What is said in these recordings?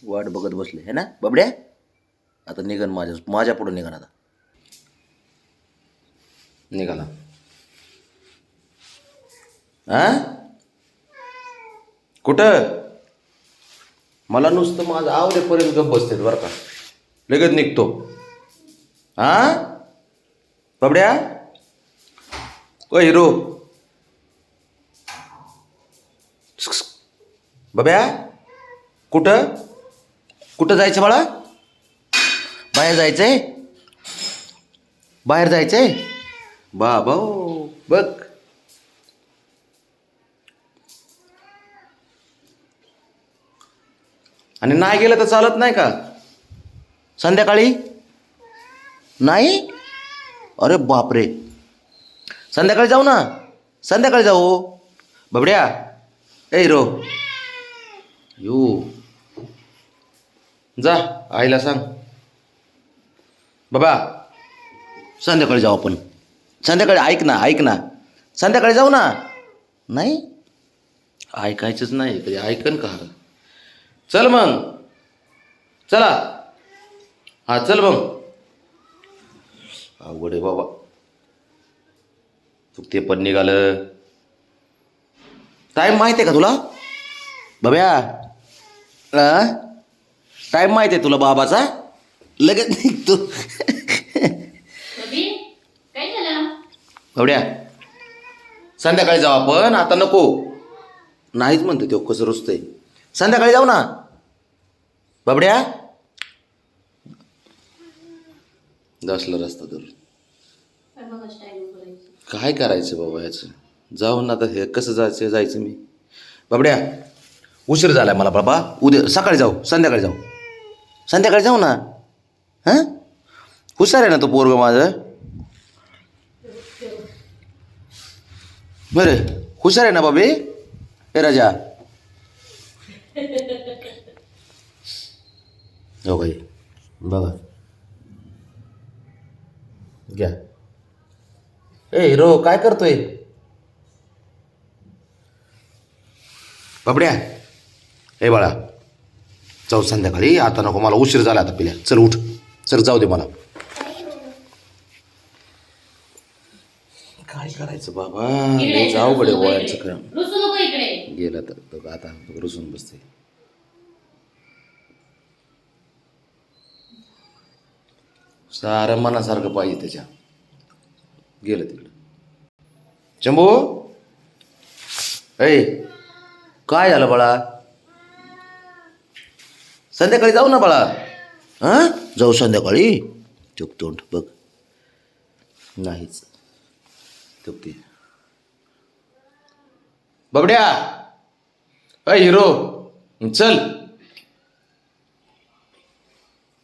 वाट बघत बसले है ना बबड्या. आता निघन माझ्या पुढे निघन आता. निघाला हा कुठं. मला नुसतं माझं आवडेपर्यंत गप्प बसते बरं का. लगेच निघतो. हा बबड्या ओ हिरो. बब्या कुठं कुठं जायचं बाळा. बाहेर जायचंय. बाहेर जायचंय बाबा बघ. आणि नाही गेलं तर चालत नाही का संध्याकाळी. नाही अरे बापरे. संध्याकाळी जाऊ ना. संध्याकाळी जाऊ बबड्या. ए हिरो यू जा आईला सांग. बाबा संध्याकाळी जाऊ आपण. संध्याकाळी ऐक ना संध्याकाळी जाऊ ना. नाही ऐकायचंच नाही कधी. ऐकन का. चल मग चला. हा चल मग. अवघड आहे बाबा. तू ते पण निघालं. टाईम माहिती आहे का तुला बब्या. टाईम माहिती आहे तुला बाबाचा. लगेच निघतो. बबड्या संध्याकाळी जाऊ आपण. आता नको. नाहीच म्हणते तो कसं रुसतंय. संध्याकाळी जाऊ ना बबड्या. दसला रस्ता धरून काय करायचं बाबा याचं. जाऊन आता हे कसं जायचं मी. बबड्या उशीर झालाय मला बाबा. उद्या सकाळी जाऊ. संध्याकाळी जाऊ. संध्याकाळी जाऊ ना. हां हुशार आहे ना तो पोरग माझं. बरं हुशार आहे ना बाबे. ए राजा हो भाई बघा घ्या. ए हिरो काय करतोय बाबड्या. ए बाळा जाऊ संध्याकाळी. आता नको मला उशीर झाला आता. पिल्या चल उठ. चल जाऊ दे मला. काय करायचं बाबा. जाऊ गडे वयाचं काम. गेलं तर आता रुसून बसते. सारं मनासारखं पाहिजे त्याच्या. गेलं तिकडं. शंभू ऐ काय झालं बाळा. संध्याकाळी जाऊ ना बाळा. हां जाऊ संध्याकाळी. चुक तोंड बघ. नाहीच चुकते. बबड्या अय हिरो चल.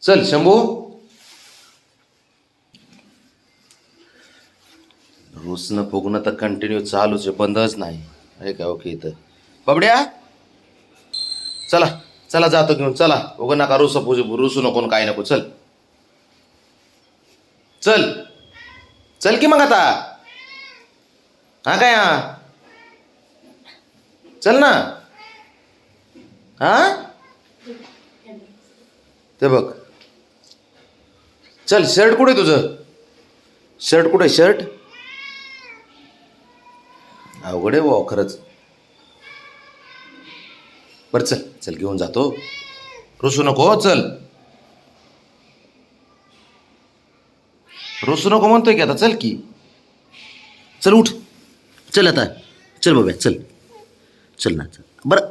चल शंभू. रुसणं फुगणं तर कंटिन्यू चालूच आहे. बंदच नाही आहे का. ओके इथं बबड्या चला चला जातो घेऊन. चला उगं नका रुसू नको काय नको. चल चल चल की मग आता. हा काय हा चल ना. हा ते बघ. चल शर्ट कुठे तुझं. शर्ट कुठे शर्ट. अवघड आहे भाऊ खरंच. बरं चल चल घेऊन जातो. रुसू नको. चल रुसू नको म्हणतोय की आता. चल की चल उठ. चल आता चल बाबा चल. चल ना चल. बरं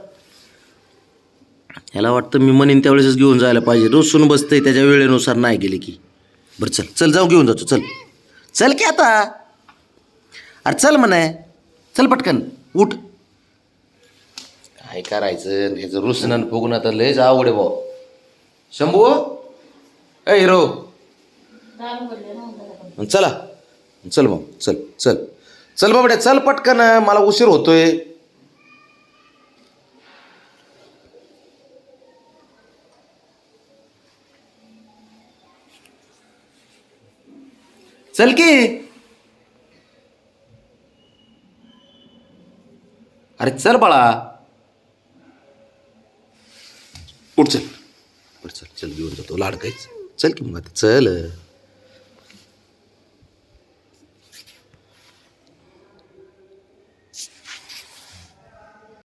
ह्याला वाटतं मी म्हणेन त्यावेळेसच घेऊन जायला पाहिजे. रुसून बसतंय त्याच्या वेळेनुसार नाही गेले की. बरं चल चल जाऊ घेऊन जातो. चल चल की आता. अरे चल म्हणे. चल पटकन उठ. काय करायचं ह्याचं रुसणं फुगणं तर लयच आवड आहे भाऊ. शंभू ए हिरो चला. चल मग चल चल चल बाबड्या चल पटकन. मला उशीर होतोय. चल की. अरे चल बाळा उठ चल. बरं चल चल घेऊन जातो लाडकायच चल की मग आता चल